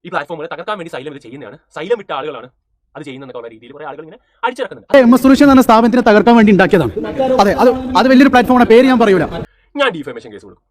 ഈ പ്ലാറ്റ്ഫോമുകളെ തകർക്കാൻ വേണ്ടി സൈലം ഇത് ചെയ്യുന്നതാണ്. സൈലം വിട്ട ആളുകളാണ് അത് ചെയ്യുന്ന രീതിയിൽ കുറെ ആളുകൾ ഇങ്ങനെ അടിച്ചിറക്കുന്നുണ്ട്. MS സൊല്യൂഷൻ എന്ന സ്ഥാപനത്തിനെ തകർക്കാൻ വേണ്ടി ഉണ്ടാക്കിയതാണ്. അതെ, അത് വലിയൊരു പ്ലാറ്റ്ഫോമാണ്, പേര് ഞാൻ പറയൂല. ഞാൻ ഡിഫേമേഷൻ കേസ് കൊടുക്കും.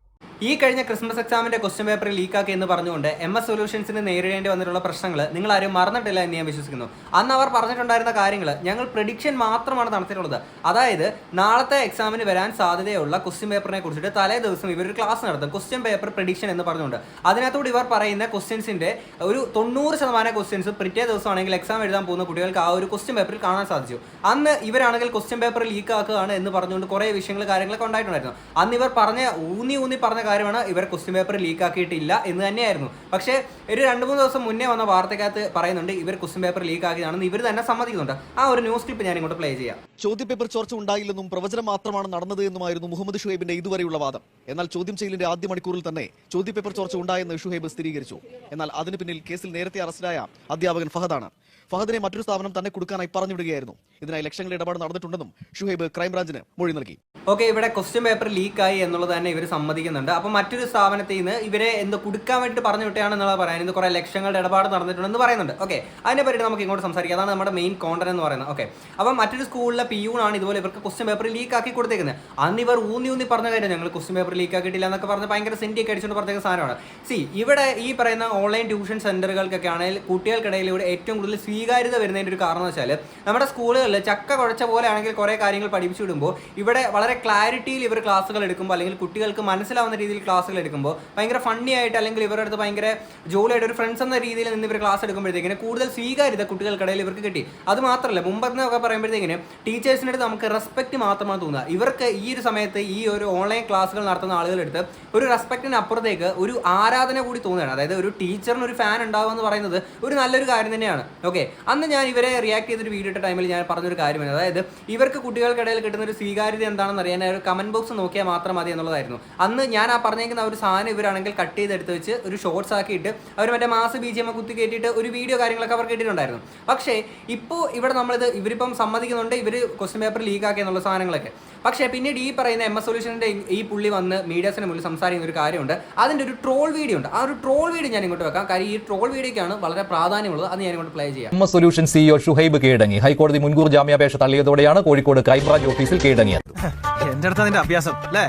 ഈ കഴിഞ്ഞ ക്രിസ്മസ് എക്സാമിന്റെ ക്വസ്റ്റ്യൻ പേപ്പർ ലീക്കാക്കി എന്ന് പറഞ്ഞുകൊണ്ട് MS സൊല്യൂഷൻസിന് നേരിടേണ്ടി വന്നിട്ടുള്ള പ്രശ്നങ്ങൾ നിങ്ങൾ ആരും മറന്നിട്ടില്ല എന്ന് ഞാൻ വിശ്വസിക്കുന്നു. അന്ന് അവർ പറഞ്ഞിട്ടുണ്ടായിരുന്ന കാര്യങ്ങൾ ഞങ്ങൾ പ്രെഡിക്ഷൻ മാത്രമാണ് നടത്തിയിട്ടുള്ളത്. അതായത് നാളത്തെ എക്സാമിന് വരാൻ സാധ്യതയുള്ള ക്വസ്റ്റ്യൻ പേപ്പറിനെ കുറിച്ചിട്ട് തലേ ദിവസം ഇവർ ഒരു ക്ലാസ് നടത്തും, ക്വസ്റ്റ്യൻ പേപ്പർ പ്രെഡിക്ഷൻ എന്ന് പറഞ്ഞുകൊണ്ട്. അതിനകത്തോട് ഇവർ പറയുന്ന ക്വസ്റ്റ്യൻസിന്റെ ഒരു 90% ക്വസ്റ്റ്യൻസ് പിറ്റേ ദിവസമാണെങ്കിൽ എക്സാം എഴുതാൻ പോകുന്ന കുട്ടികൾക്ക് ആ ഒരു ക്വസ്റ്റ്യൻ പേപ്പറിൽ കാണാൻ സാധിച്ചു. അന്ന് ഇവരാണെങ്കിൽ ക്വസ്റ്റ്യൻ പേപ്പർ ലീക്കാക്കുകയാണ് എന്ന് പറഞ്ഞുകൊണ്ട് കുറേ വിഷയങ്ങൾ കാര്യങ്ങളൊക്കെ ഉണ്ടായിട്ടുണ്ടായിരുന്നു. അന്ന് ഇവർ ഊന്നി പറഞ്ഞ കാര്യമാണ് ഇവർ ക്വസ്റ്റ്യൻ പേപ്പർ ലീക്ക് ആക്കിയിട്ടില്ല എന്ന് തന്നെയായിരുന്നു. പക്ഷേ ഒരു 2-3 ദിവസം മുന്നേ വന്ന വാർത്തക്കകത്ത് പറയുന്നുണ്ട് ഇവർ ക്വസ്റ്റ്യൻ പേപ്പർ ലീക്ക് ആക്കിയതാണെന്ന് ഇവർ തന്നെ സമ്മതിക്കുന്നുണ്ട്. ആ ഒരു ന്യൂസ് ക്ലിപ്പ് ഞാൻ ഇങ്ങോട്ട് പ്ലേ ചെയ്യാം. ചോദ്യപേപ്പർ ചോർച്ച ഉണ്ടായില്ലെന്നും പ്രവചനം മാത്രമാണ് നടന്നത് എന്നുമായിരുന്നു മുഹമ്മദ് ഷുഹൈബിന്റെ ഇതുവരെയുള്ള വാദം. എന്നാൽ ചോദ്യം ചെയ്യലിന്റെ ആദ്യ മണിക്കൂറിൽ തന്നെ ചോദ്യപേപ്പർ ചോർച്ച ഉണ്ടായെന്ന് ഷുഹൈബ് സ്ഥിരീകരിച്ചു. എന്നാൽ അതിന് പിന്നിൽ കേസിൽ നേരത്തെ അറസ്റ്റിലായ അധ്യാപകൻ ഫഹദാണ്. ഫഹദിനെ മറ്റൊരു സ്ഥാപനം തന്നെ കൊടുക്കാനായി പറഞ്ഞുവിടുകയായിരുന്നു. ഇതിനായി ലക്ഷങ്ങളുടെ ഇടപാട് നടന്നിട്ടുണ്ടെന്നും ഷുഹൈബ് ക്രൈംബ്രാഞ്ചിന് മൊഴി നൽകി. ഓക്കെ, ഇവിടെ ക്വസ്റ്റ്യൻ പേപ്പർ ലീക്കായി എന്നുള്ളത് തന്നെ ഇവർ സമ്മതിക്കുന്നുണ്ട്. അപ്പോൾ മറ്റൊരു സ്ഥാപനത്തിൽ നിന്ന് ഇവരെ കൊടുക്കാൻ വേണ്ടിയിട്ട് പറഞ്ഞു വിട്ടാണെന്നുള്ളത് പറയാൻ ഇത് കുറേ ലക്ഷങ്ങളുടെ ഇടപാട് നടന്നിട്ടുണ്ടെന്ന് പറയുന്നുണ്ട്. ഓക്കെ, അതിനെ പറ്റി നമുക്ക് ഇങ്ങോട്ട് സംസാരിക്കാം. അതാണ് നമ്മുടെ മെയിൻ കോണ്ടന്റ് എന്ന് പറയുന്നത്. ഓക്കെ, അപ്പോൾ മറ്റൊരു സ്കൂളിലെ പിയൂണാണ് ഇതുപോലെ ഇവർക്ക് ക്വസ്റ്റ്യൻ പേപ്പർ ലീക്കാക്കി കൊടുത്തേക്കുന്നത്. അന്ന് ഇവർ ഊന്നി പറഞ്ഞ കാര്യം ഞങ്ങൾ ക്വസ്റ്റ്യൻ പേപ്പർ ലീക്കാക്കിയിട്ടില്ല എന്നൊക്കെ പറഞ്ഞ് ഭയങ്കര സെന്റിയൊക്കെ അടിച്ചുകൊണ്ട് പറഞ്ഞ സാധനമാണ്. ഇവിടെ ഈ പറയുന്ന ഓൺലൈൻ ട്യൂഷൻ സെന്ററുകൾക്കൊക്കെ ആണെങ്കിൽ കുട്ടികൾക്കിടയിലൂടെ ഏറ്റവും കൂടുതൽ സ്വീകാര്യത വരുന്നതിൻ്റെ ഒരു കാരണം വെച്ചാൽ നമ്മുടെ സ്കൂളുകളിൽ ചക്ക കുഴച്ച പോലെ ആണെങ്കിൽ കുറേ കാര്യങ്ങൾ പഠിപ്പിച്ചു വിടുമ്പോൾ ഇവിടെ വളരെ ക്ലാരിറ്റിയിൽ ഇവർ ക്ലാസ്സുകൾ എടുക്കുമ്പോൾ അല്ലെങ്കിൽ കുട്ടികൾക്ക് മനസ്സിലാവുന്ന രീതിയിൽ ക്ലാസ്സുകൾ എടുക്കുമ്പോൾ ഭയങ്കര ഫണ്ണി ആയിട്ട് അല്ലെങ്കിൽ ഇവരുടെ അടുത്ത് ഭയങ്കര ജോലിയായിട്ട് ഒരു ഫ്രണ്ട്സ് എന്ന രീതിയിൽ നിന്ന് ഇവർ ക്ലാസ് എടുക്കുമ്പോഴത്തേക്കിന് കൂടുതൽ സ്വീകാര്യത കുട്ടികൾക്കിടയിൽ ഇവർക്ക് കിട്ടി. അത് മാത്രമല്ല മുമ്പെന്നൊക്കെ പറയുമ്പോഴത്തേക്കിന് ടീച്ചേഴ്സിൻ്റെ അടുത്ത് നമുക്ക് റെസ്പെക്ട് മാത്രമാണ് തോന്നുക. ഇവർക്ക് ഈ ഒരു സമയത്ത് ഈ ഒരു ഓൺലൈൻ ക്ലാസ്സുകൾ നടത്തുന്ന ആളുകളെടുത്ത് ഒരു റെസ്പെക്റ്റിന് അപ്പുറത്തേക്ക് ഒരു ആരാധന കൂടി തോന്നുകയാണ്. അതായത് ഒരു ടീച്ചറിന് ഒരു ഫാൻ ഉണ്ടാവുക എന്ന് പറയുന്നത് ഒരു നല്ലൊരു കാര്യം തന്നെയാണ്. ഓക്കെ, അന്ന് ഞാൻ ഇവരെ റിയാക്ട് ചെയ്തൊരു വീഡിയോ ഇട്ട ടൈമിൽ ഞാൻ പറഞ്ഞൊരു കാര്യമാണ്. അതായത് ഇവർക്ക് കുട്ടികൾക്കിടയിൽ കിട്ടുന്ന ഒരു സ്വീകാര്യത എന്താണെന്ന് അറിയാൻ ഒരു കമന്റ് ബോക്സ് നോക്കിയാൽ മാത്രം മതി എന്നുള്ളതായിരുന്നു. അന്ന് ഞാൻ ആ പറഞ്ഞേക്കുന്ന ഒരു സാധനം ഇവരാണെങ്കിൽ കട്ട് ചെയ്തെടുത്ത് വെച്ച് ഒരു ഷോർട്സ് ആക്കിയിട്ട് അവർ മറ്റേ മാസ് BGM കുത്തി കയറ്റിയിട്ട് ഒരു വീഡിയോ കാര്യങ്ങളൊക്കെ അവർ കേട്ടിട്ടുണ്ടായിരുന്നു. പക്ഷേ ഇപ്പോൾ ഇവിടെ ഇവരിപ്പം സമ്മതിക്കുന്നുണ്ട് ഇവർ ക്വസ്റ്റ്യൻ പേപ്പർ ലീക്കാക്കി എന്നുള്ള സാധനങ്ങളൊക്കെ. പക്ഷേ പിന്നീട് ഈ പറയുന്ന MS സൊല്യൂഷൻ്റെ ഈ പുള്ളി വന്ന് മീഡിയാസിന് മുന്നിൽ സംസാരിക്കുന്ന ഒരു കാര്യമുണ്ട്. അതിൻ്റെ ഒരു ട്രോൾ വീഡിയോ ഉണ്ട്. ആ ഒരു ട്രോൾ വീഡിയോ ഞാൻ ഇങ്ങോട്ട് വെക്കാം. കാര്യം ഈ ട്രോൾ വീഡിയോയ്ക്കാണ് വളരെ പ്രാധാന്യമുള്ളത്. അത് ഞാൻ ഇങ്ങോട്ട് പ്ലേ ചെയ്യാം. MS സൊല്യൂഷൻ CEO ഷുഹൈബ് കീഴടങ്ങി. ഹൈക്കോടതി മുൻകൂർ ജാമ്യാപേക്ഷ തള്ളിയതോടെയാണ് കോഴിക്കോട് ക്രൈംബ്രാഞ്ച് ഓഫീസിൽ കീഴടങ്ങിയത്. എന്റെ അടുത്ത് അതിന്റെ അഭ്യാസം അല്ലേ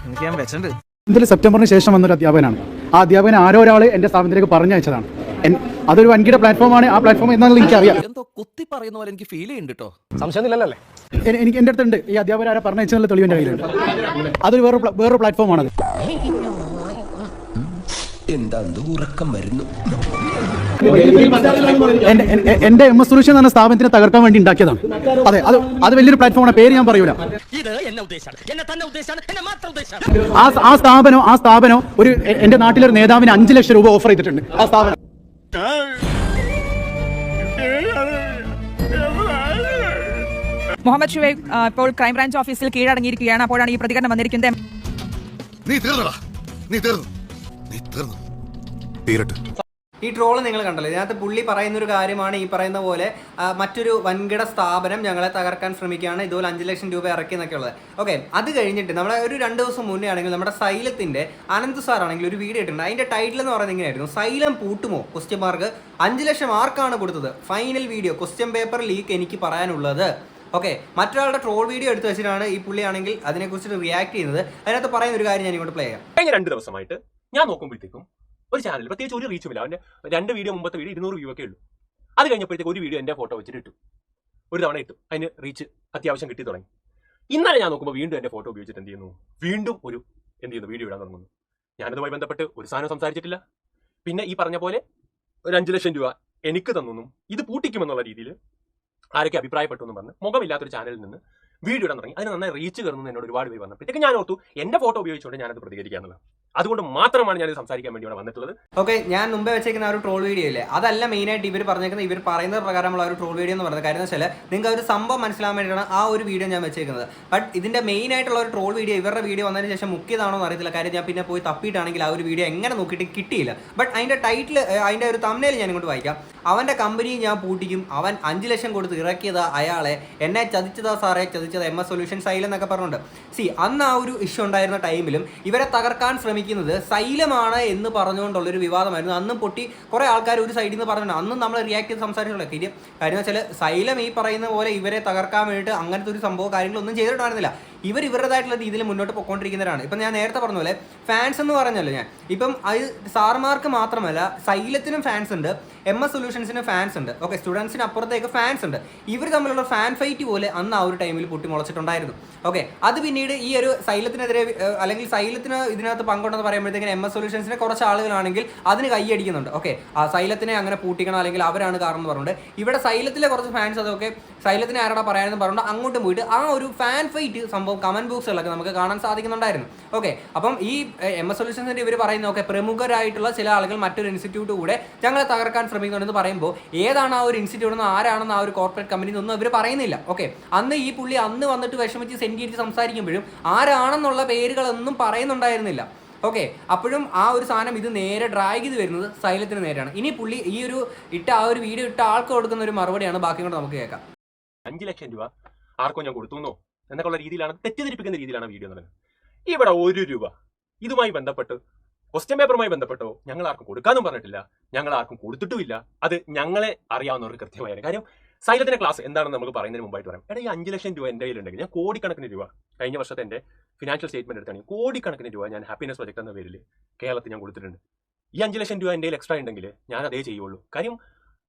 എനിക്ക് ഞാൻ വെച്ചിട്ടുണ്ട്. ഇതിൽ സെപ്റ്റംബറിന് ശേഷം വന്നൊരു അധ്യാപകനാണ്. ആ അധ്യാപകൻ ആരോ ഒരാൾ എൻ്റെ സ്ഥാപനത്തിലേക്ക് പറഞ്ഞയച്ചതാണ്. അതൊരു വൻകിട പ്ലാറ്റ്ഫോമാണ്. ആ പ്ലാറ്റ്ഫോം എന്താണെന്ന് എനിക്കറിയാം. എന്തോ കുത്തി പറയുന്ന പോലെ എനിക്ക് ഫീൽ ചെയ്യുന്നുണ്ട് കേട്ടോ. സംശയമൊന്നുമില്ലല്ലേ? എനിക്ക് എൻ്റെ അടുത്തുണ്ട് ഈ അധ്യാപകൻ ആരെ പറഞ്ഞയച്ചെന്നുള്ള തെളിവ് എൻ്റെ കയ്യിലുണ്ട്. അതൊരു വേറൊരു പ്ലാറ്റ്ഫോമാണത്. എന്താ ഉറക്കം വരുന്നു? എന്റെ MS സൊല്യൂഷൻ എന്ന സ്ഥാപനത്തിനെ തകർക്കാൻ വേണ്ടി ഉണ്ടാക്കിയതാണ്. അതെ, അത് വലിയൊരു പ്ലാറ്റ്ഫോമാണ്, പേര് ഞാൻ പറയൂല. ആ സ്ഥാപനം ഒരു എന്റെ നാട്ടിലൊരു നേതാവിന് 5 ലക്ഷം രൂപ ഓഫർ ചെയ്തിട്ടുണ്ട്. ആ സ്ഥാപനം മുഹമ്മദ് ഷുഹൈബ് ഇപ്പോൾ ക്രൈംബ്രാഞ്ച് ഓഫീസിൽ കീഴടങ്ങിയിരിക്കുകയാണ്. അപ്പോഴാണ് ഈ പ്രതികരണം വന്നിരിക്കുന്നത്. ഈ ട്രോള് നിങ്ങൾ കണ്ടല്ലോ. ഇതിനകത്ത് പുള്ളി പറയുന്ന ഒരു കാര്യമാണ് ഈ പറയുന്ന പോലെ മറ്റൊരു വൻകിട സ്ഥാപനം ഞങ്ങളെ തകർക്കാൻ ശ്രമിക്കുകയാണ്, ഇതുപോലെ 5 ലക്ഷം രൂപ ഇറക്കി എന്നൊക്കെ ഉള്ളത്. ഓക്കെ, അത് കഴിഞ്ഞിട്ട് നമ്മുടെ ഒരു 2 ദിവസം മുന്നേ ആണെങ്കിൽ നമ്മുടെ സൈലത്തിന്റെ അനന്ത് സാർ ആണെങ്കിൽ ഒരു വീഡിയോ ഇട്ടിട്ടുണ്ട്. അതിന്റെ ടൈറ്റിൽ എന്ന് പറയുന്നത് ഇങ്ങനെയായിരുന്നു: സൈലം പൂട്ടുമോ? 5 ലക്ഷം ആർക്കാണ് കൊടുത്തത്? Final video question paper leak എനിക്ക് പറയാനുള്ളത്. ഓക്കെ, മറ്റൊരാളുടെ ട്രോൾ വീഡിയോ എടുത്ത് വെച്ചിട്ടാണ് ഈ പുള്ളിയാണെങ്കിൽ അതിനെക്കുറിച്ച് റിയാക്ട് ചെയ്യുന്നത്. അതിനകത്ത് പറയുന്ന ഒരു കാര്യം ഞാൻ ഇങ്ങോട്ട് പ്ലേ ചെയ്യാം. കഴിഞ്ഞ 2 ദിവസമായിട്ട് ഞാൻ നോക്കുമ്പോഴത്തേക്കും ഒരു ചാനൽ പ്രത്യേകിച്ച് ഒരു റീച്ചുമില്ല. അവൻ്റെ 2 വീഡിയോ മുമ്പത്തെ വീഡിയോ 200 വ്യൂ ഒക്കെ ഉള്ളൂ. അത് കഴിഞ്ഞപ്പോഴത്തേക്ക് ഒരു വീഡിയോ എൻ്റെ ഫോട്ടോ വെച്ചിട്ട് ഇട്ടു. ഒരു തവണ ഇട്ടു, അതിന് റീച്ച് അത്യാവശ്യം കിട്ടി തുടങ്ങി. ഇന്നലെ ഞാൻ നോക്കുമ്പോൾ വീണ്ടും എൻ്റെ ഫോട്ടോ ഉപയോഗിച്ചിട്ട് വീണ്ടും ഒരു വീഡിയോ ഇടാൻ തുടങ്ങുന്നു. ഞാനതുമായി ബന്ധപ്പെട്ട് ഒരു സാധനം സംസാരിച്ചിട്ടില്ല. പിന്നെ ഈ പറഞ്ഞ പോലെ ഒരു 5 ലക്ഷം രൂപ എനിക്ക് തന്നു, ഇത് പൂട്ടിക്കുമെന്നുള്ള രീതിയിൽ ആരൊക്കെ അഭിപ്രായപ്പെട്ടു എന്ന് പറഞ്ഞ് മുഖമില്ലാത്തൊരു ചാനലിൽ നിന്ന് വീഡിയോ ഇടാൻ തുടങ്ങി. അതിന് നന്നായി റീച്ച് കയറുന്നു എന്നോട് ഒരുപാട് പേര് വന്നപ്പോഴത്തേക്ക് ഞാൻ ഓർത്തു എൻ്റെ ഫോട്ടോ ഉപയോഗിച്ചുകൊണ്ട് ഞാനത് പ്രതികരിക്കാന്നുള്ളത്. അതുകൊണ്ട് മാത്രമാണ് ഞാനിത് സംസാരിക്കാൻ വേണ്ടി ഇവിടെ വന്നിട്ടുള്ളത്. ഓക്കെ, ഞാൻ മുമ്പേ വെച്ചേക്കുന്ന ആ ഒരു ട്രോൾ വീഡിയോ ഇല്ലേ, അതല്ല മെയിനായിട്ട് ഇവർ പറഞ്ഞേക്കുന്നത്. ഇവർ പറയുന്നത് പ്രകാരമുള്ള ഒരു ട്രോൾ വീഡിയോ എന്ന് പറയുന്നത് കാര്യം എന്ന് വെച്ചാൽ നിങ്ങൾക്ക് ഒരു സംഭവം മനസ്സിലാൻ വേണ്ടിയിട്ടാണ് ആ ഒരു വീഡിയോ ഞാൻ വെച്ചേക്കുന്നത്. ബട്ട് ഇതിന്റെ മെയിൻ ആയിട്ടുള്ള ഒരു ട്രോൾ വീഡിയോ ഇവരുടെ വീഡിയോ വന്നതിന് ശേഷം മുക്കിയതാണോ എന്ന് അറിയത്തില്ല. കാര്യം ഞാൻ പിന്നെ പോയി തപ്പിയിട്ടാണെങ്കിൽ ആ ഒരു വീഡിയോ എങ്ങനെ നോക്കിയിട്ട് കിട്ടിയില്ല. ബട്ട് അതിന്റെ ടൈറ്റിൽ, അതിന്റെ ഒരു തംബ്നെയിൽ ഞാൻ ഇങ്ങോട്ട് വായിക്കാം. അവൻ്റെ കമ്പനി ഞാൻ പൂട്ടിക്കും, അവൻ 5 ലക്ഷം കൊടുത്ത് ഇറക്കിയതാ അയാളെ, എന്നെ ചതിച്ചതാ സാറേ ചതിച്ചത് MS സൊല്യൂഷൻ സൈലം എന്നൊക്കെ പറഞ്ഞുകൊണ്ട്. അന്ന് ആ ഒരു ഇഷ്യൂ ഉണ്ടായിരുന്ന ടൈമിലും ഇവരെ തകർക്കാൻ ശ്രമിക്കുന്നത് സൈലമാണ് എന്ന് പറഞ്ഞുകൊണ്ടുള്ളൊരു വിവാദമായിരുന്നു. അന്നും പൊട്ടി കുറേ ആൾക്കാർ ഒരു സൈഡിൽ നിന്ന് പറഞ്ഞിട്ടുണ്ട്. അന്നും നമ്മൾ റിയാക്ട് ചെയ്ത് സംസാരിച്ചുള്ള കാര്യം വെച്ചാൽ സൈലം ഈ പറയുന്ന പോലെ ഇവരെ തകർക്കാൻ വേണ്ടിയിട്ട് അങ്ങനത്തെ ഒരു സംഭവം കാര്യങ്ങളൊന്നും ചെയ്തിട്ടുണ്ടായിരുന്നില്ല. ഇവരുടേതായിട്ടുള്ള രീതിയിൽ മുന്നോട്ട് പോയിക്കൊണ്ടിരിക്കുന്നവരാണ്. ഇപ്പം ഞാൻ നേരത്തെ പറഞ്ഞ പോലെ ഫാൻസ് എന്ന് പറഞ്ഞല്ലോ ഞാൻ, ഇപ്പം അത് സാർമാർക്ക് മാത്രമല്ല സൈലത്തിനും ഫാൻസ് ഉണ്ട്, MS സൊല്യൂഷൻസിനും ഫാൻസ് ഉണ്ട്. ഓക്കെ, സ്റ്റുഡൻസിന് അപ്പുറത്തേക്ക് ഫാൻസ് ഉണ്ട്. ഇവർ തമ്മിലുള്ള ഫാൻ ഫൈറ്റ് പോലെ അന്ന് ആ ഒരു ടൈമിൽ പൊട്ടി മുളച്ചിട്ടുണ്ടായിരുന്നു. ഓക്കെ, അത് പിന്നീട് ഈ ഒരു സൈലത്തിനെതിരെ അല്ലെങ്കിൽ സൈലത്തിന് ഇതിനകത്ത് പങ്കുണ്ടെന്ന് പറയുമ്പോഴത്തേക്കും MS സൊല്യൂഷൻസിനെ കുറച്ച് ആളുകളാണെങ്കിൽ അതിന് കൈയടിക്കുന്നുണ്ട്. ഓക്കെ, ആ സൈലത്തിനെ അങ്ങനെ പൂട്ടിക്കണം അല്ലെങ്കിൽ അവരാണ് കാരണം എന്ന് പറഞ്ഞിട്ട് ഇവിടെ സൈലത്തിലെ കുറച്ച് ഫാൻസ് അതൊക്കെ സൈലത്തിനെ ആരാടാ പറയാനെന്ന് പറഞ്ഞിട്ട് അങ്ങോട്ടും പോയിട്ട് ആ ഒരു ഫാൻ ഫൈറ്റ് സംഭവം കമന്റ് ബോക്സുകളൊക്കെ നമുക്ക് കാണാൻ സാധിക്കുന്നുണ്ടായിരുന്നു. ഓക്കെ, അപ്പം ഈ MS സൊല്യൂഷൻസിന്റെ ഇവർ പറയുന്ന ഒക്കെ പ്രമുഖരായിട്ടുള്ള ചില ആളുകൾ മറ്റൊരു ഇൻസ്റ്റിറ്റ്യൂട്ട് കൂടെ ഞങ്ങളെ തകർക്കാൻ ശ്രമിക്കുന്നുണ്ടെന്ന് പറയുമ്പോൾ ഏതാണ് ആ ഒരു ഇൻസ്റ്റിറ്റ്യൂട്ട് എന്ന് ആരാണെന്ന് ആ ഒരു കോർപ്പറേറ്റ് കമ്പനി ഒന്നും അവർ പറയുന്നില്ല. ഓക്കെ, അന്ന് ഈ പുള്ളി അന്ന് വന്നിട്ട് വിഷമിച്ച് സെൻറ്റിയിട്ട് സംസാരിക്കുമ്പോഴും ആരാണെന്നുള്ള പേരുകളൊന്നും പറയുന്നുണ്ടായിരുന്നില്ല. ഓക്കെ, അപ്പോഴും ആ ഒരു സാധനം ഇത് നേരെ ഡ്രാഗ് ചെയ്ത് വരുന്നത് സൈലത്തിന് നേരെയാണ്. ഇനി പുള്ളി ഈ ഒരു ആ ഒരു വീഡിയോ ഇട്ട ആൾക്ക് കൊടുക്കുന്ന ഒരു മറുപടിയാണ് ബാക്കി കൊണ്ട് നമുക്ക് കേൾക്കാം. 5 ലക്ഷം രൂപ ആർക്കോ ഞാൻ കൊടുത്തുന്നോ എന്നൊക്കെയുള്ള രീതിയിലാണ്, തെറ്റിദ്ധരിപ്പിക്കുന്ന രീതിയിലാണ് വീഡിയോ എന്ന് പറയുന്നത്. ഇവിടെ 1 രൂപ ഇതുമായി ബന്ധപ്പെട്ട് ക്വസ്റ്റ്യൻ പേപ്പറുമായി ബന്ധപ്പെട്ടോ ഞങ്ങൾ ആർക്കും കൊടുക്കാനും പറഞ്ഞിട്ടില്ല, ഞങ്ങൾ ആർക്കും കൊടുത്തിട്ടുമില്ല. അത് ഞങ്ങളെ അറിയാവുന്നവർക്ക് കൃത്യമായാണ്. കാര്യം സൈലത്തിന്റെ ക്ലാസ് എന്താണെന്ന് നമുക്ക് പറയുന്നതിന് മുമ്പായിട്ട് പറയാം. ഈ 5 ലക്ഷം രൂപ എൻ്റെ കയ്യിലുണ്ടെങ്കിൽ ഞാൻ കോടിക്കണക്കിന് രൂപ കഴിഞ്ഞ വർഷത്തെ എൻ്റെ ഫിനാൻഷ്യൽ സ്റ്റേറ്റ്മെന്റ് എടുത്താണെങ്കിൽ കോടിക്കണക്കിന് രൂപ ഞാൻ ഹാപ്പിനെസ് പ്രൊജക്ട് എന്ന പേരിൽ കേരളത്തിൽ ഞാൻ കൊടുത്തിട്ടുണ്ട്. ഈ 5 ലക്ഷം രൂപ എൻ്റെ എക്സ്ട്രാ ഉണ്ടെങ്കിൽ ഞാൻ അതേ ചെയ്യുള്ളൂ. കാര്യം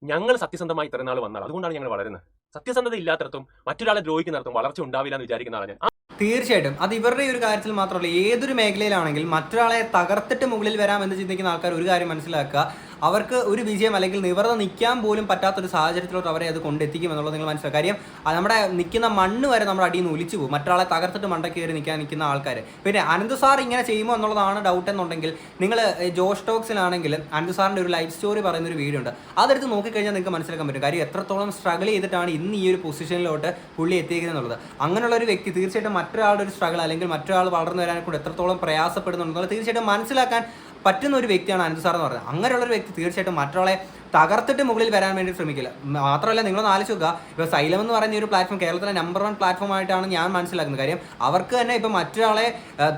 ഞങ്ങൾ സത്യസന്ധമായി ഇത്ര നാൾ വന്നാൽ അതുകൊണ്ടാണ് ഞങ്ങൾ വളരുന്നത്. സത്യസന്ധത ഇല്ലാത്തടത്തും മറ്റൊരാളെ ദ്രോഹിക്കുന്നിടത്തും വളർച്ച ഉണ്ടാവില്ല എന്ന് വിചാരിക്കുന്ന ആളാണ് ഞാൻ. തീർച്ചയായിട്ടും അത് ഇവരുടെ ഒരു കാര്യത്തിൽ മാത്രമല്ല, ഏതൊരു മേഖലയിലാണെങ്കിൽ മറ്റൊരാളെ തകർത്തിട്ട് മുകളിൽ വരാമെന്ന് ചിന്തിക്കുന്ന ആൾക്കാർ ഒരു കാര്യം മനസ്സിലാക്കുക, അവർക്ക് ഒരു വിജയം അല്ലെങ്കിൽ നിവർന്ന് നിൽക്കാൻ പോലും പറ്റാത്തൊരു സാഹചര്യത്തിലോട്ട് അവരെ അത് കൊണ്ടെത്തിക്കും എന്നുള്ളത് നിങ്ങൾ മനസ്സിലാക്കുക. കാര്യം നമ്മുടെ നിൽക്കുന്ന മണ്ണ് വരെ നമ്മുടെ അടിയിൽ നിന്ന് ഒലിച്ചു പോകും മറ്റൊരാളെ തകർത്തിട്ട് മണ്ടയ്ക്ക് കയറി നിൽക്കുന്ന ആൾക്കാർ. പിന്നെ അനന്ത് സാർ ഇങ്ങനെ ചെയ്യുമോ എന്നുള്ളതാണ് ഡൗട്ട് എന്നുണ്ടെങ്കിൽ നിങ്ങൾ ജോഷ് ടോക്സിലാണെങ്കിൽ അനന്ത് സാറിൻ്റെ ഒരു ലൈഫ് സ്റ്റോറി പറയുന്ന ഒരു വീഡിയോ ഉണ്ട്, അതെടുത്ത് നോക്കിക്കഴിഞ്ഞാൽ നിങ്ങൾക്ക് മനസ്സിലാക്കാൻ പറ്റും. കാര്യം എത്രത്തോളം സ്ട്രഗിൾ ചെയ്തിട്ടാണ് ഇന്ന് ഈ ഒരു പൊസിഷനിലോട്ട് പുള്ളി എത്തിയിരിക്കുന്നത് എന്നുള്ളത്. അങ്ങനെയുള്ള ഒരു വ്യക്തി തീർച്ചയായിട്ടും മറ്റൊരാളുടെ ഒരു സ്ട്രഗിൾ അല്ലെങ്കിൽ മറ്റൊരാൾ വളർന്നു വരാനെ കൊണ്ട് എത്രത്തോളം പ്രയാസപ്പെടുന്നുണ്ടെന്നുള്ളത് തീർച്ചയായിട്ടും മനസ്സിലാക്കാൻ പറ്റുന്ന ഒരു വ്യക്തിയാണ് അനന്ത് സാർ എന്ന് പറയുന്നത്. അങ്ങനെയുള്ള ഒരു വ്യക്തി തീർച്ചയായിട്ടും മറ്റൊരാളെ തകർത്തിട്ട് മുകളിൽ വരാൻ വേണ്ടി ശ്രമിക്കില്ല. മാത്രമല്ല നിങ്ങളൊന്ന് ആലോചിച്ച് നോക്കുക, ഇപ്പോൾ സൈലം എന്ന് പറയുന്ന ഒരു പ്ലാറ്റ്ഫോം കേരളത്തിലെ നമ്പർ 1 പ്ലാറ്റ്ഫോം ആയിട്ടാണ് ഞാൻ മനസ്സിലാക്കുന്നത്. കാര്യം അവർക്ക് തന്നെ ഇപ്പോൾ മറ്റൊരാളെ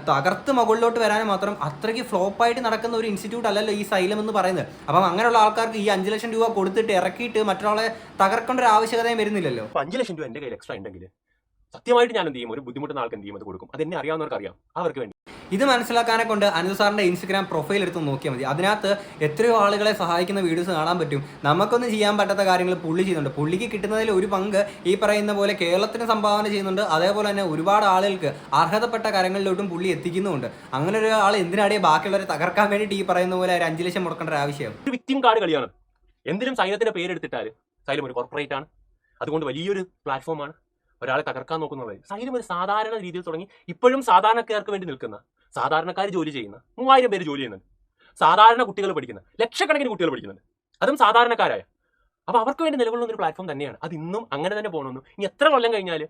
തകർത്ത് മുകളിലോട്ട് വരാനും മാത്രം അത്രയ്ക്ക് ഫ്ലോപ്പായിട്ട് നടക്കുന്ന ഒരു ഇൻസ്റ്റിറ്റ്യൂട്ട് അല്ലല്ലോ ഈ സൈലം എന്ന് പറയുന്നത്. അപ്പം അങ്ങനെയുള്ള ആൾക്കാർക്ക് ഈ 5 ലക്ഷം രൂപ കൊടുത്തിട്ട് ഇറക്കിയിട്ട് മറ്റൊരാളെ തകർക്കേണ്ട ഒരു ആവശ്യകതയും വരുന്നില്ലല്ലോ. 5 ലക്ഷം രൂപ എൻ്റെ കയ്യിൽ എക്സ്ട്രാ ഉണ്ടെങ്കിൽ സത്യമായിട്ട് ഞാൻ എന്ത് ചെയ്യും, ഒരു ബുദ്ധിമുട്ടുന്ന ആൾക്ക് എന്ത് ചെയ്യും, അത് കൊടുക്കും. അതെന്നെ അറിയാവുന്നവർക്ക് അറിയാം, അവർക്ക് വേണ്ടി. ഇത് മനസ്സിലാക്കാനെ കൊണ്ട് അനന്ത് സാറിൻ്റെ ഇൻസ്റ്റഗ്രാം പ്രൊഫൈൽ എടുത്ത് നോക്കിയാൽ മതി. അതിനകത്ത് എത്രയോ ആളുകളെ സഹായിക്കുന്ന വീഡിയോസ് കാണാൻ പറ്റും. നമുക്കൊന്നും ചെയ്യാൻ പറ്റാത്ത കാര്യങ്ങൾ പുള്ളി ചെയ്യുന്നുണ്ട്. പുള്ളിക്ക് കിട്ടുന്നതിൽ ഒരു പങ്ക് ഈ പറയുന്ന പോലെ കേരളത്തിന് സംഭാവന ചെയ്യുന്നുണ്ട്. അതേപോലെ തന്നെ ഒരുപാട് ആളുകൾക്ക് അർഹതപ്പെട്ട കാര്യങ്ങളിലോട്ടും പുള്ളി എത്തിക്കുന്നുമുണ്ട്. അങ്ങനെ ഒരു ആൾ എന്തിനാടിയെ ബാക്കിയുള്ളവരെ തകർക്കാൻ വേണ്ടിയിട്ട് ഈ പറയുന്ന പോലെ ഒരു 5 ലക്ഷം മുടക്കേണ്ട ഒരു ആവശ്യം. ഒരു വിക്ടിം കാർഡ് കളിയാണ്. എന്തിനും സൈലത്തിന്റെ പേരെടുത്തിട്ടാൽ സൈലം ഒരു കോർപ്പറേറ്റ് ആണ്, അതുകൊണ്ട് വലിയൊരു പ്ലാറ്റ്ഫോമാണ്. ഒരാളെ തകർക്കാൻ നോക്കുന്നത് സൈലം ഒരു സാധാരണ രീതിയിൽ തുടങ്ങി ഇപ്പോഴും സാധാരണക്കാർക്ക് വേണ്ടി നിൽക്കുന്ന, സാധാരണക്കാർ ജോലി ചെയ്യുന്ന 3000 പേര് ജോലി ചെയ്യുന്നുണ്ട്, സാധാരണ കുട്ടികൾ പഠിക്കുന്ന, ലക്ഷക്കണക്കിന് കുട്ടികൾ പഠിക്കുന്നുണ്ട്, അതും സാധാരണക്കാരായ. അപ്പോൾ അവർക്ക് വേണ്ടി നിലകൊള്ളുന്ന ഒരു പ്ലാറ്റ്ഫോം തന്നെയാണ്. അത് ഇന്നും അങ്ങനെ തന്നെ പോകണമെന്നു. ഇനി എത്ര കൊല്ലം കഴിഞ്ഞാൽ,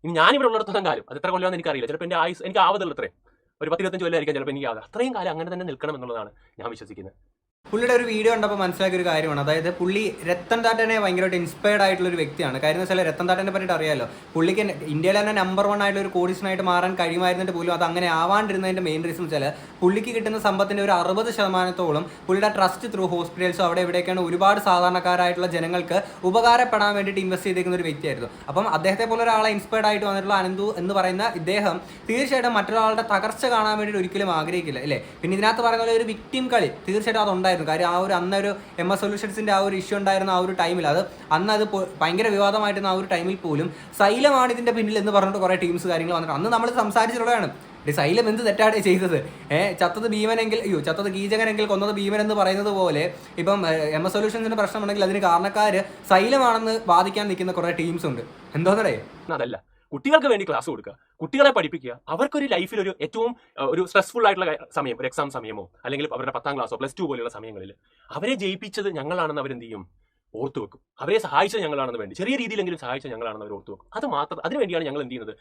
ഇനി ഞാനിവിടെ ഉള്ളിടത്തോളം കാലം, അത് എത്ര കൊല്ലമെന്ന് എനിക്കറിയില്ല, ചിലപ്പോൾ എൻ്റെ ആയുസ് എനിക്ക് ആവതുള്ള അത്രയും ഒരു 10-25 കൊല്ലമായിരിക്കും ചിലപ്പോൾ എനിക്ക് ആവുക. അത്രയും കാലം അങ്ങനെ തന്നെ നിൽക്കണം എന്നുള്ളതാണ് ഞാൻ വിശ്വസിക്കുന്നത്. പുള്ളിയുടെ ഒരു വീഡിയോ കണ്ടപ്പോൾ മനസ്സിലാക്കിയ ഒരു കാര്യമാണ്, അതായത് പുള്ളി രത്തൻ ടാറ്റനെ ഭയങ്കരമായിട്ട് ഇൻസ്പയർഡ് ആയിട്ടുള്ള ഒരു വ്യക്തിയാണ്. കാര്യം എന്ന് വെച്ചാൽ രത്തൻ ടാറ്റനെ പറ്റിയിട്ട് അറിയാമല്ലോ, പുള്ളിക്ക് ഇന്ത്യയിൽ തന്നെ നമ്പർ 1 ആയിട്ടുള്ള ഒരു കോടീശ്വരനായിട്ട് മാറാൻ കഴിയുമായിരുന്നിട്ട് പോലും അത് അങ്ങനെ ആവാണ്ടിരുന്നതിൻ്റെ മെയിൻ റീസൺ വെച്ചാൽ പുള്ളിക്ക് കിട്ടുന്ന സമ്പത്തിൻ്റെ ഒരു 60% പുള്ളിയുടെ ട്രസ്റ്റ് ത്രൂ ഹോസ്പിറ്റൽസും അവിടെ ഇവിടെയൊക്കെയാണ് ഒരുപാട് സാധാരണക്കാരായിട്ടുള്ള ജനങ്ങൾക്ക് ഉപകാരപ്പെടാൻ വേണ്ടിയിട്ട് ഇൻവെസ്റ്റ് ചെയ്തിരിക്കുന്ന ഒരു വ്യക്തിയായിരുന്നു. അപ്പം അദ്ദേഹത്തെ പോലെ ഒരാളെ ഇൻസ്പയർഡ് ആയിട്ട് വന്നിട്ടുള്ള അനന്തു എന്ന് പറയുന്ന ഇദ്ദേഹം തീർച്ചയായിട്ടും മറ്റൊരാളുടെ തകർച്ച കാണാൻ വേണ്ടിയിട്ട് ഒരിക്കലും ആഗ്രഹിക്കില്ല അല്ലേ. പിന്നെ ഇതിനകത്ത് പറയുന്ന പോലെ ഒരു വിക്ടിം കളി തീർച്ചയായിട്ടും അതുണ്ടായിരുന്നു. കാര്യം ആ ഒരു അന്നൊരു MS സൊല്യൂഷൻസിൻ്റെ ആ ഒരു ഇഷ്യൂ ഉണ്ടായിരുന്ന ആ ഒരു ടൈമിൽ, അത് ഭയങ്കര വിവാദമായിരുന്ന ആ ഒരു ടൈമിൽ പോലും സൈലമാണ് ഇതിൻ്റെ പിന്നിൽ എന്ന് പറഞ്ഞിട്ട് കുറേ ടീംസ് കാര്യങ്ങൾ വന്നിട്ട് അന്ന് നമ്മൾ സംസാരിച്ചിട്ടുള്ളതാണ്. സൈലം എന്ത് തെറ്റാണ് ചെയ്തത്? ചത്തത് ഭീമനെങ്കിൽ ചത്തത് കീചകനെങ്കിൽ കൊന്നത് ഭീമൻ എന്ന് പറയുന്നത് പോലെ ഇപ്പം MS സൊല്യൂഷൻസിൻ്റെ പ്രശ്നമുണ്ടെങ്കിൽ അതിന് കാരണക്കാർ സൈലമാണെന്ന് വാദിക്കാൻ നിൽക്കുന്ന കുറേ ടീംസ് ഉണ്ട്. എന്തോന്നടേ, അതല്ല കുട്ടികൾക്ക് വേണ്ടി ക്ലാസ് കൊടുക്കുക, കുട്ടികളെ പഠിപ്പിക്കുക. അവർക്കൊരു ലൈഫിൽ ഒരു ഏറ്റവും ഒരു സ്ട്രെസ്ഫുൾ ആയിട്ടുള്ള സമയം, ഒരു എക്സാം സമയമോ അല്ലെങ്കിൽ അവരുടെ 10ാം ക്ലാസ്സോ +2 പോലെയുള്ള സമയങ്ങളിൽ അവരെ ജയിപ്പിച്ചത് ഞങ്ങളാണെന്ന് അവരെന്ത് ചെയ്യും, ഓർത്തു വെക്കും. അവരെ സഹായിച്ചത് ഞങ്ങളാണെന്ന് വേണ്ടി, ചെറിയ രീതിയിലെങ്കിലും സഹായിച്ചത് ഞങ്ങളാണെന്ന് അവർ ഓർത്തു വെക്കും. അത് മാത്രം, അതിനുവേണ്ടിയാണ് ഞങ്ങൾ എന്ത് ചെയ്യുന്നത്,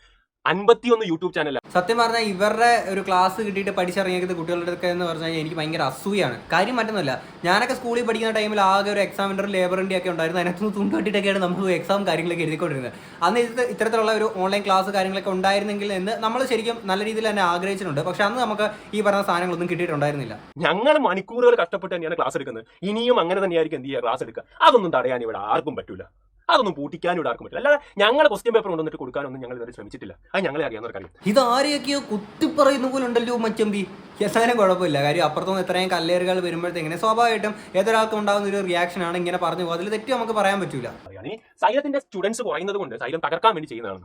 51 യൂട്യൂബ് ചാനൽ. സത്യം പറഞ്ഞാൽ ഇവരുടെ ഒരു ക്ലാസ് കിട്ടിയിട്ട് പഠിച്ചിറങ്ങിയത് കുട്ടികളുടെ ഒക്കെ എന്ന് പറഞ്ഞാൽ എനിക്ക് ഭയങ്കര അസൂയാണ്. കാര്യം മറ്റൊന്നുമില്ല, ഞാനൊക്കെ സ്കൂളിൽ പഠിക്കുന്ന ടൈമിൽ ആകെ ഒരു എക്സാം ഇൻ്റർ ലേബർ ഇന്ത്യ ഒക്കെ ഉണ്ടായിരുന്നു. അതിനകത്ത് തുണ്ട് കെട്ടിയിട്ടൊക്കെയാണ് നമുക്ക് എക്സാം കാര്യങ്ങളൊക്കെ എഴുതിക്കൊണ്ടിരുന്നത്. അന്ന് ഇത്തരത്തിലുള്ള ഒരു ഓൺലൈൻ ക്ലാസ് കാര്യങ്ങളൊക്കെ ഉണ്ടായിരുന്നെങ്കിൽ എന്ന് നമ്മൾ ശരിക്കും നല്ല രീതിയിൽ തന്നെ ആഗ്രഹിച്ചിട്ടുണ്ട്. പക്ഷെ അന്ന് നമുക്ക് ഈ പറഞ്ഞ സാധനങ്ങളൊന്നും കിട്ടിയിട്ടുണ്ടായിരുന്നില്ല. ഞങ്ങൾ മണിക്കൂറുകൾ കഷ്ടപ്പെട്ട് തന്നെയാണ് ക്ലാസ് എടുക്കുന്നത്. ഇനിയും അങ്ങനെ തന്നെയായിരിക്കും എന്ത് ചെയ്യുക, ക്ലാസ് എടുക്കുക. അതൊന്നും തടയാൻ ഇവിടെ ആർക്കും പറ്റൂല, അതൊന്നും പൂട്ടിക്കാനും ഇവിടെ ആർക്കും പറ്റില്ല. അല്ലാതെ ഞങ്ങൾ ക്വസ്റ്റ്യൻ പേപ്പർ കൊണ്ടുവന്നിട്ട് കൊടുക്കാനൊന്നും ഞങ്ങൾ ഇതുവരെ ശ്രമിച്ചിട്ടില്ല. അത് ഞങ്ങളെ അറിയാവുന്നവർക്കറിയാം. ഇതാരെയൊക്കെയോ കുത്തിപ്പറയുന്ന പോലെ ഉണ്ടല്ലോ മച്ചമ്പി. യസാനും കുഴപ്പമില്ല. കാര്യം അപ്പുറത്തുനിന്ന് ഇത്രയും കല്ലേറുകൾ വരുമ്പോഴത്തേക്കിനെ സ്വാഭാവികമായിട്ടും ഏതൊരാൾക്കും ഉണ്ടാകുന്ന ഒരു റിയാക്ഷൻ ആണ് ഇങ്ങനെ പറഞ്ഞു പോകും. അതിൽ തെറ്റ് നമുക്ക് പറയാൻ പറ്റൂല. ഈ സൈലത്തിന്റെ സ്റ്റുഡൻസ് കുറയുന്നത് കൊണ്ട് സൈലം തകർക്കാൻ വേണ്ടി ചെയ്യുന്നതാണ്.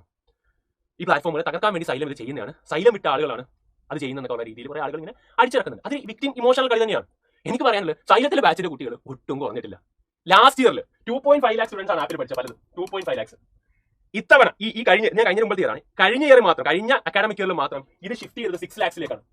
ഈ പ്ലാറ്റ്ഫോമിൽ തകർക്കാൻ വേണ്ടി സൈലം ഇത് ചെയ്യുന്നതാണ്. സൈലം വിട്ട ആളുകളാണ് അത് ചെയ്യുന്നതെന്നുള്ള രീതിയിൽ കുറെ ആളുകൾ ഇങ്ങനെ അടിച്ചിറക്കുന്നുണ്ട്. അത് വിക്ടിം ഇമോഷണൽ കളി തന്നെയാണ്. എനിക്ക് പറയാനുള്ളത് സൈലത്തിലെ ബാച്ചിലെ കുട്ടികൾ ഒട്ടും കുറഞ്ഞിട്ടില്ല. ലാസ്റ്റ് ഇയറിൽ 2.5 lakh സ്റ്റുഡൻസ് ആണ് ആപ്പിൽ പഠിച്ചത്. പലതും 2.5 lakhs. ഇത്തവണ ഈ കഴിഞ്ഞ മുമ്പത്തെ ഇയറാണ്, കഴിഞ്ഞ ഇയർ മാത്രം, കഴിഞ്ഞ അക്കാഡമിക് ഇയറിൽ മാത്രം ഇത് ഷിഫ്റ്റ് ചെയ്തത് 6 lakhsലേക്കാണ്.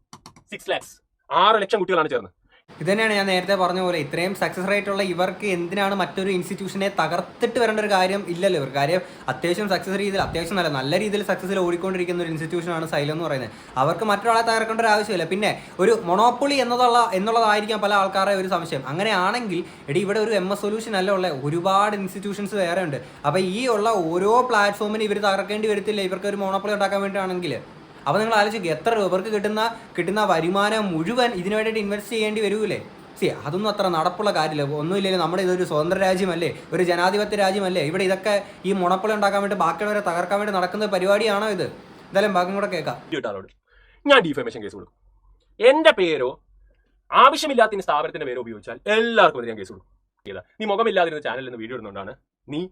6 lakhs, 6 ലക്ഷം കുട്ടികളാണ് ചേർന്ന്. ഇത് തന്നെയാണ് ഞാൻ നേരത്തെ പറഞ്ഞ പോലെ ഇത്രയും സക്സസ് റേറ്റ് ഉള്ള ഇവർക്ക് എന്തിനാണ് മറ്റൊരു ഇൻസ്റ്റിറ്റ്യൂഷനെ തകർത്തിട്ട് വരേണ്ട ഒരു കാര്യം ഇല്ലല്ലോ. ഇവർ കാര്യം അത്യാവശ്യം സക്സസ് രീതിയിൽ, അത്യാവശ്യം നല്ല രീതിയിൽ സക്സസിൽ ഓടിക്കൊണ്ടിരിക്കുന്ന ഒരു ഇൻസ്റ്റിറ്റ്യൂഷനാണ് സൈലം എന്ന് പറയുന്നത്. അവർക്ക് മറ്റൊരാളെ തകർക്കേണ്ട ഒരു ആവശ്യമില്ല. പിന്നെ ഒരു മൊണോപ്പൊളി എന്നുള്ളതായിരിക്കാം പല ആൾക്കാരുടെ ഒരു സംശയം. അങ്ങനെയാണെങ്കിൽ ഇവിടെ ഒരു MS സൊല്യൂഷൻ അല്ല ഉള്ള ഒരുപാട് ഇൻസ്റ്റിറ്റ്യൂഷൻസ് വേറെ ഉണ്ട്. അപ്പോൾ ഈ ഉള്ള ഓരോ പ്ലാറ്റ്ഫോമിന് ഇവർ തകർക്കേണ്ടി വരത്തില്ല ഇവർക്ക് ഒരു മൊണോപ്പൊളി ഉണ്ടാക്കാൻ വേണ്ടിയാണെങ്കിൽ. അപ്പോൾ നിങ്ങൾ ആലോചിക്കുക, എത്ര ഇവർക്ക് കിട്ടുന്ന വരുമാനം മുഴുവൻ ഇതിനു വേണ്ടിയിട്ട് ഇൻവെസ്റ്റ് ചെയ്യേണ്ടി വരൂലേ? അതൊന്നും അത്ര നടപ്പുള്ള കാര്യമില്ല. ഒന്നുമില്ലെങ്കിൽ നമ്മുടെ ഇതൊരു സ്വതന്ത്ര രാജ്യമല്ലേ, ഒരു ജനാധിപത്യ രാജ്യമല്ലേ? ഇവിടെ ഇതൊക്കെ ഈ മുണപ്പൊളി ഉണ്ടാക്കാൻ വേണ്ടി ബാക്കിയുള്ളവരെ തകർക്കാൻ വേണ്ടി നടക്കുന്ന പരിപാടിയാണോ ഇത്? എന്തായാലും ബാക്കി കൂടെ കേൾക്കാം. ഞാൻ ഡിഫമേഷൻ കേസ് കൊടുക്കും. എന്റെ പേരോ ആവശ്യമില്ലാത്ത സ്ഥാപനത്തിന്റെ പേരോ ഉപയോഗിച്ചാൽ എല്ലാവർക്കും ഞാൻ കേസ് കൊടുക്കും. നീ മുഖമില്ലാതിരുന്ന ചാനലിൽ നിന്ന് വീഡിയോ ഇടുന്നതുകൊണ്ടാണ് നീ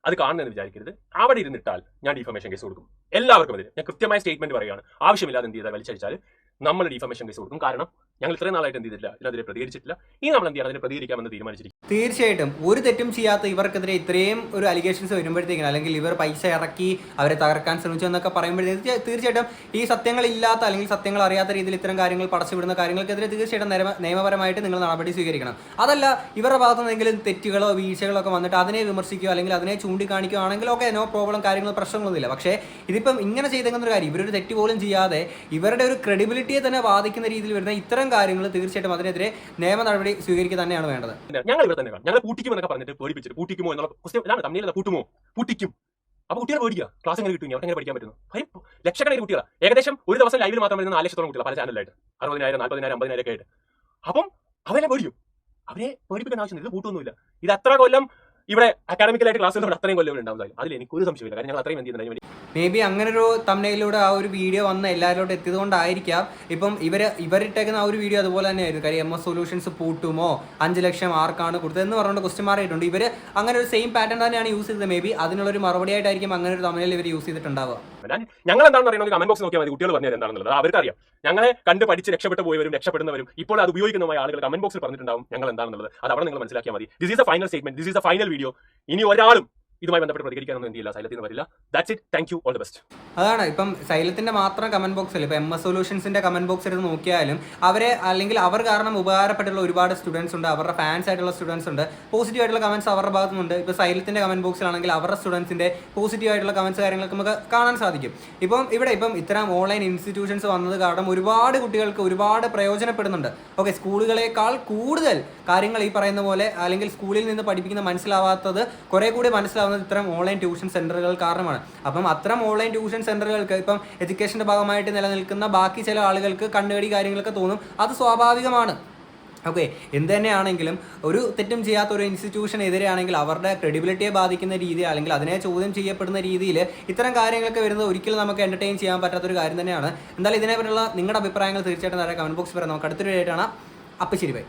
അത് കാണുന്നതെന്ന് വിചാരിക്കരുത്. അവിടെ ഇരുന്നിട്ടാൽ ഞാൻ ഡിഫമേഷൻ കേസ് കൊടുക്കും. എല്ലാവർക്കും എതിരെ ഞാൻ കൃത്യമായ സ്റ്റേറ്റ്മെന്റ് പറയുകയാണ്. ആവശ്യമില്ലാതെ എന്ത് ചെയ്താൽ വലിച്ചടിച്ചാൽ നമ്മൾ ഡിഫമേഷൻ കേസ് കൊടുക്കും. കാരണം ഞങ്ങൾ ഇത്രയും നാളായിട്ട് എന്ത് ചെയ്തിട്ടില്ല, ഇതിനെതിരെ പ്രതികരിച്ചിട്ടില്ല. ഇനി നമ്മൾ എന്ത് ചെയ്യണം, അതിനെ പ്രതികരിക്കാമെന്ന് തീരുമാനിച്ചിരിക്കും. തീർച്ചയായിട്ടും ഒരു തെറ്റും ചെയ്യാത്ത ഇവർക്കെതിരെ ഇത്രയും ഒരു അലിഗേഷൻസ് വരുമ്പോഴത്തേക്കും, അല്ലെങ്കിൽ ഇവർ പൈസ ഇറക്കി അവരെ തകർക്കാൻ ശ്രമിച്ചു എന്നൊക്കെ പറയുമ്പോഴത്തേക്ക് തീർച്ചയായിട്ടും ഈ സത്യങ്ങളില്ലാത്ത അല്ലെങ്കിൽ സത്യങ്ങൾ അറിയാത്ത രീതിയിൽ ഇത്തരം കാര്യങ്ങൾ പടച്ചുവിടുന്ന കാര്യങ്ങൾക്കെതിരെ തീർച്ചയായിട്ടും നിയമപരമായിട്ട് നിങ്ങൾ നടപടി സ്വീകരിക്കണം. അതല്ല ഇവരുടെ ഭാഗത്തു നിന്നെങ്കിലും തെറ്റുകളോ വീഴ്ചകളോ ഒക്കെ വന്നിട്ട് അതിനെ വിമർശിക്കുകയോ അല്ലെങ്കിൽ അതിനെ ചൂണ്ടിക്കാണിക്കുകയാണെങ്കിൽ ഓക്കെ, നോ പ്രോബ്ലം, കാര്യങ്ങൾ പ്രശ്നങ്ങളൊന്നുമില്ല. പക്ഷേ ഇതിപ്പം ഇങ്ങനെ ചെയ്തെന്നൊരു കാര്യം, ഇവരൊരു തെറ്റ് പോലും ചെയ്യാതെ ഇവരുടെ ഒരു ക്രെഡിബിലിറ്റിയെ തന്നെ ബാധിക്കുന്ന രീതിയിൽ വരുന്ന ഇത്തരം കാര്യങ്ങൾ തീർച്ചയായിട്ടും അതിനെതിരെ നിയമ നടപടി സ്വീകരിക്കുക തന്നെയാണ് വേണ്ടത്. ഞങ്ങൾ ഇവിടെ തന്നെ ഞങ്ങൾ പൂട്ടിക്കുമെന്നൊക്കെ പറഞ്ഞിട്ട് പേടിപ്പിച്ചിട്ട് പൂട്ടിക്കുമോ എന്നുള്ള ക്വസ്റ്റ്യൻ തമ്മിൽ പൂട്ടിക്കും. അപ്പോൾ കുട്ടികൾ പേടിക്കുക, ക്ലാസ് എങ്ങനെ കിട്ടും, അവർക്ക് എങ്ങനെ പഠിക്കാൻ പറ്റുന്നു? ലക്ഷക്കണക്കിന് കുട്ടികളാണ്. ഏകദേശം ഒരു ദിവസം ലൈവിൽ മാത്രം വരുന്ന 4 ലക്ഷത്തോളം കുട്ടികൾ പല ചാനലായിട്ട് 60,000, 40,000, 50,000 ഒക്കെ ആയിട്ട്. അപ്പം അവരെ പേടിക്കും. അവരെ പേടിപ്പിക്കേണ്ട ആവശ്യമില്ല. ഇത് കൂട്ടൊന്നുമില്ല. ഇത് അത്ര കൊല്ലം ഇവിടെ അക്കാഡമിക്കലായിട്ട് ക്ലാസ് അത്രയും കൊല്ലം ഉണ്ടാവുന്നതായി അതിൽ എനിക്കൊരു സംശയമില്ല. കാരണം ഞങ്ങൾ അത്രയും എന്ത് ചെയ്യുന്നതിന് വേണ്ടി മേ ബി അങ്ങനെ ഒരു തംബ്നെയിലൂടെ ആ ഒരു വീഡിയോ വന്ന് എല്ലാവരോടും എത്തിയതുകൊണ്ടായിരിക്കാം ഇപ്പം ഇവരിട്ടേക്കുന്ന ആ ഒരു വീഡിയോ അതുപോലെ തന്നെയായിരുന്നു. കാര്യം MS സൊല്യൂഷൻസ് പൂട്ടുമോ, 5 ലക്ഷം ആർക്കാണ് കൊടുത്തതെന്ന് പറഞ്ഞുകൊണ്ട് ക്വസ്റ്റ്യൻ മാറിയിട്ടുണ്ട്. ഇവർ അങ്ങനെ ഒരു സെയിം പാറ്റേൺ തന്നെയാണ് യൂസ് ചെയ്തത്. മേ ബി അതിനുള്ളൊരു മറുപടി ആയിട്ടായിരിക്കും അങ്ങനെ ഒരു തംബ്നെയിൽ ഇവർ യൂസ് ചെയ്തിട്ടുണ്ടാവുക. ഞങ്ങൾ എന്താണെന്ന് പറയുന്നത് കമന്റ് ബോക്സ് നോക്കിയാൽ മതി. കുട്ടികൾ പറഞ്ഞത് എന്താണെന്നുള്ളത് അവർക്കറിയാം. ഞങ്ങളെ കണ്ട് പഠിച്ച് രക്ഷപ്പെട്ടു പോയവരും രക്ഷപ്പെടുന്നവരും ഇപ്പോൾ അത് ഉപയോഗിക്കുന്നതുമായ ആളുകൾ കമന്റ് ബോക്സിൽ പറഞ്ഞിട്ടുണ്ടാവും ഞങ്ങൾ എന്താണെന്നുള്ളത്. അത് അവിടെ നിങ്ങൾ മനസ്സിലാക്കിയാൽ മതി. This is A final statement, this is A final video. ഇനി ഒരാളും ഇതുമായി ബന്ധപ്പെട്ട് പ്രതികരിക്കാനൊന്നും എന്തില്ല, സൈലത്തിൽ നിന്ന് വരില്ല. That's it. Thank you, all the best. അതാണ് ഇപ്പം സൈലത്തിന്റെ മാത്രം കമന്റ് ബോക്സിൽ ഇപ്പം MS സൊല്യൂഷൻസിന്റെ കമന്റ് ബോക്സ് എടുത്ത് നോക്കിയാലും അവരെ അല്ലെങ്കിൽ അവർ കാരണം ഉപകാരപ്പെട്ടുള്ള ഒരുപാട് സ്റ്റുഡൻസ് ഉണ്ട്, അവരുടെ ഫാൻസ് ആയിട്ടുള്ള സ്റ്റുഡൻസ് ഉണ്ട്. പോസിറ്റീവ് ആയിട്ടുള്ള കമന്റ്സ് അവരുടെ ഭാഗത്തുനിന്നുണ്ട്. ഇപ്പോൾ സൈലത്തിന്റെ കമന്റ് ബോക്സിലാണെങ്കിൽ അവരുടെ സ്റ്റുഡൻസിന്റെ പോസിറ്റീവ് ആയിട്ടുള്ള കമന്റ്സ് കാര്യങ്ങളൊക്കെ നമുക്ക് കാണാൻ സാധിക്കും. ഇപ്പം ഇത്തരം ഓൺലൈൻ ഇൻസ്റ്റിറ്റ്യൂഷൻസ് വന്നത് കാരണം ഒരുപാട് കുട്ടികൾക്ക് ഒരുപാട് പ്രയോജനപ്പെടുന്നുണ്ട്. ഓക്കെ, സ്കൂളുകളേക്കാൾ കൂടുതൽ കാര്യങ്ങൾ ഈ പറയുന്ന പോലെ അല്ലെങ്കിൽ സ്കൂളിൽ നിന്ന് പഠിപ്പിക്കുന്ന മനസ്സിലാവാത്തത് കുറെ കൂടി മനസ്സിലാവുന്നത് ഇത്തരം ഓൺലൈൻ ട്യൂഷൻ സെന്ററുകൾ കാരണമാണ്. അപ്പം അത്തരം ഓൺലൈൻ ട്യൂഷൻ സെന്ററുകൾക്ക് ഇപ്പം എഡ്യൂക്കേഷന്റെ ഭാഗമായിട്ട് നിലനിൽക്കുന്ന ബാക്കി ചില ആളുകൾക്ക് കണ്ണുകടി കാര്യങ്ങളൊക്കെ തോന്നും. അത് സ്വാഭാവികമാണ്. ഓക്കെ, എന്ത് തന്നെയാണെങ്കിലും ഒരു തെറ്റും ചെയ്യാത്ത ഒരു ഇൻസ്റ്റിറ്റ്യൂഷനെതിരെയാണെങ്കിൽ അവരുടെ ക്രെഡിബിലിറ്റിയെ ബാധിക്കുന്ന രീതിയിൽ അല്ലെങ്കിൽ അതിനെ ചോദ്യം ചെയ്യപ്പെടുന്ന രീതിയിൽ ഇത്തരം കാര്യങ്ങളൊക്കെ വരുന്നത് ഒരിക്കലും നമുക്ക് എന്റർടൈൻ ചെയ്യാൻ പറ്റാത്തൊരു കാര്യം തന്നെയാണ്. എന്തായാലും ഇതിനെപ്പറ്റിയുള്ള നിങ്ങളുടെ അഭിപ്രായങ്ങൾ തീർച്ചയായിട്ടും കമന്റ് ബോക്സിൽ പറയാം. നമുക്ക് അടുത്തൊരു വീഡിയോ ആണ്. അപ്പോൾ ശരി, ബൈ.